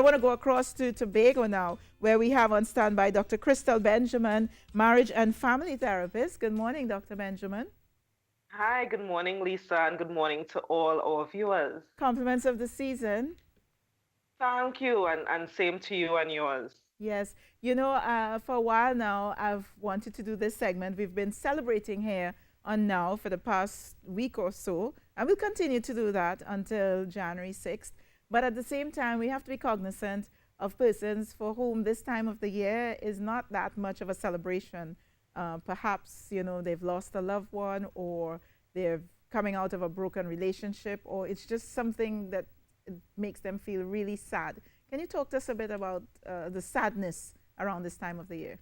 I want to go across to Tobago now, where we have on standby Dr. Crystal Benjamin, marriage and family therapist. Good morning, Dr. Benjamin. Hi, good morning, Lisa, and good morning to all our viewers. Compliments of the season. Thank you, and same to you and yours. Yes, for a while now, I've wanted to do this segment. We've been celebrating here on Now for the past week or so, and we'll continue to do that until January 6th. But at the same time, we have to be cognizant of persons for whom this time of the year is not that much of a celebration. Perhaps, they've lost a loved one, or they're coming out of a broken relationship, or it's just something that makes them feel really sad. Can you talk to us a bit about the sadness around this time of the year?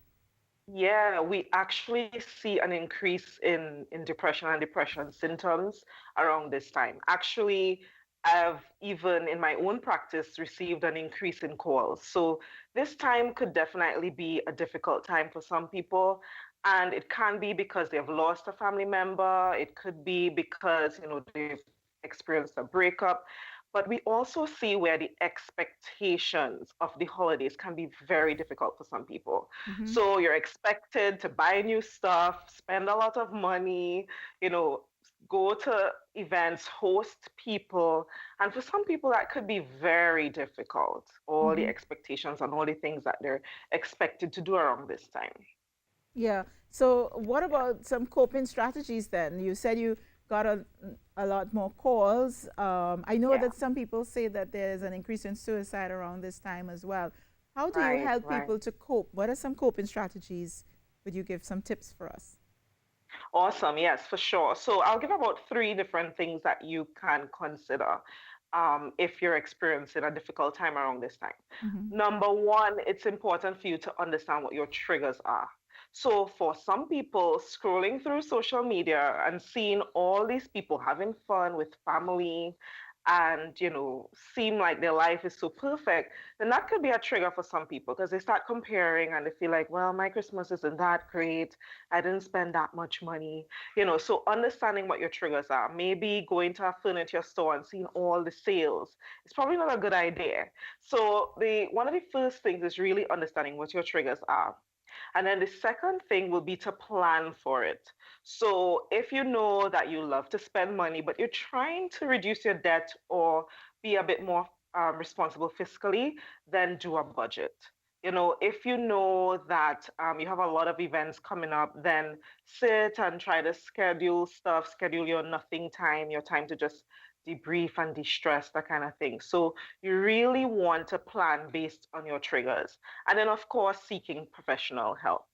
Yeah, we actually see an increase in depression and depression symptoms around this time. Actually, I've even in my own practice received an increase in calls. So this time could definitely be a difficult time for some people. And it can be because they've lost a family member. It could be because, they've experienced a breakup. But we also see where the expectations of the holidays can be very difficult for some people. Mm-hmm. So you're expected to buy new stuff, spend a lot of money, you know, go to events, host people. And for some people, that could be very difficult, all the Mm-hmm. expectations and all the things that they're expected to do around this time. Yeah. So, what about some coping strategies then? You said you got a lot more calls. I know Yeah, that some people say that there's an increase in suicide around this time as well. How do you right, help right. people to cope? What are some coping strategies? Would you give some tips for us? Awesome. Yes, for sure. So I'll give about three different things that you can consider if you're experiencing a difficult time around this time. Mm-hmm. Number one, it's important for you to understand what your triggers are. So for some people, scrolling through social media and seeing all these people having fun with family and, seem like their life is so perfect, then that could be a trigger for some people because they start comparing and they feel like, well, my Christmas isn't that great. I didn't spend that much money. So understanding what your triggers are, maybe going to a furniture store and seeing all the sales, it's probably not a good idea. So the one of the first things is really understanding what your triggers are. And then the second thing will be to plan for it. So if you know that you love to spend money, but you're trying to reduce your debt or be a bit more responsible fiscally, then do a budget. If you know that you have a lot of events coming up, then sit and try to schedule stuff, schedule your nothing time, your time to just debrief and de-stress, that kind of thing. So you really want to plan based on your triggers. And then, of course, seeking professional help.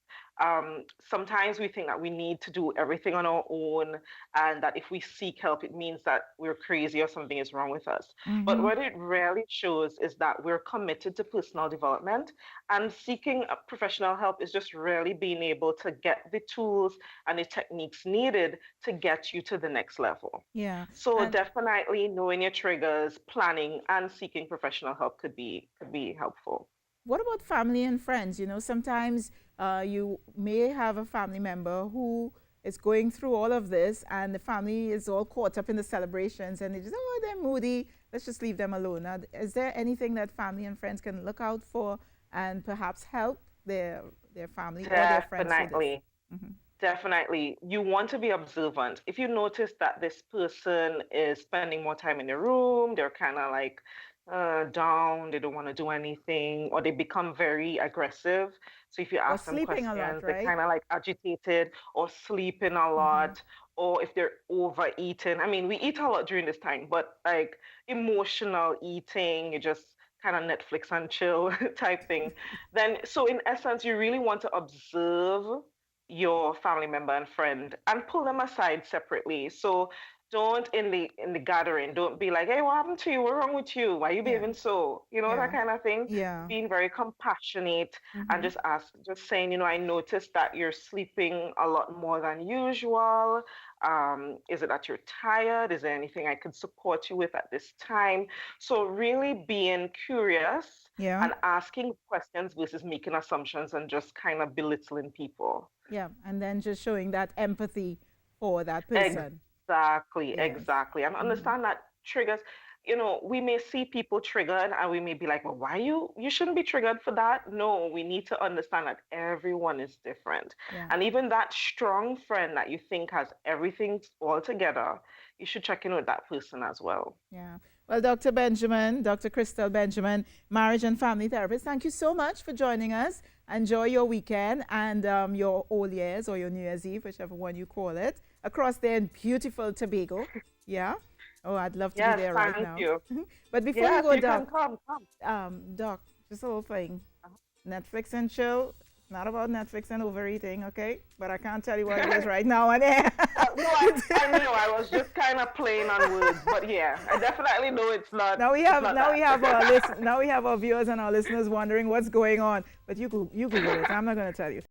Sometimes we think that we need to do everything on our own, and that if we seek help, it means that we're crazy or something is wrong with us. But Mm-hmm. what it really shows is that we're committed to personal development, and seeking a professional help is just really being able to get the tools and the techniques needed to get you to the next level. Yeah. So And definitely knowing your triggers, planning, and seeking professional help could be helpful. what about family and friends? Sometimes you may have a family member who is going through all of this, and the family is all caught up in the celebrations, and they just, oh, they're moody. Let's just leave them alone. Now, is there anything that family and friends can look out for and perhaps help their family or their friends through this? Definitely. Mm-hmm. Definitely. You want to be observant. If you notice that this person is spending more time in the room, they're kind of like down, they don't want to do anything, or they become very aggressive. So if you Or ask them sleeping a lot, questions, they're right? kind of like agitated or sleeping a Mm-hmm. lot, or if they're overeating. I mean, we eat a lot during this time, but like emotional eating, you just kind of Netflix and chill type thing. Then, so in essence, you really want to observe your family member and friend and pull them aside separately. So don't in the gathering, don't be like, hey, what happened to you? What's wrong with you? Why are you Yeah. behaving so? That Yeah. kind of thing. Yeah. Being very compassionate and Mm-hmm. just saying, I noticed that you're sleeping a lot more than usual. Is it that you're tired? Is there anything I could support you with at this time? So really being curious Yeah. and asking questions versus making assumptions and just kind of belittling people. Yeah. And then just showing that empathy for that person. Exactly, Yes. exactly. And Mm-hmm. understand that triggers, we may see people triggered and we may be like, well, why you shouldn't be triggered for that? No, we need to understand that everyone is different. Yeah. And even that strong friend that you think has everything all together, you should check in with that person as well. Yeah. Well, Dr. Benjamin, Dr. Crystal Benjamin, marriage and family therapist, thank you so much for joining us. Enjoy your weekend and your Old Year's or your New Year's Eve, whichever one you call it, across there in beautiful Tobago. Yeah. Oh, I'd love to be Yes, there right thank now. you. But before you Yes, go, you can Doc, come. Doc, just a little thing. Uh-huh. Netflix and chill. It's not about Netflix and overeating, okay? But I can't tell you what it is right now on air. No, I knew I was just kind of playing on words, but yeah, I definitely know it's not. Now we it's have not now that. we have now we have our viewers and our listeners wondering what's going on. But you Google it. I'm not going to tell you.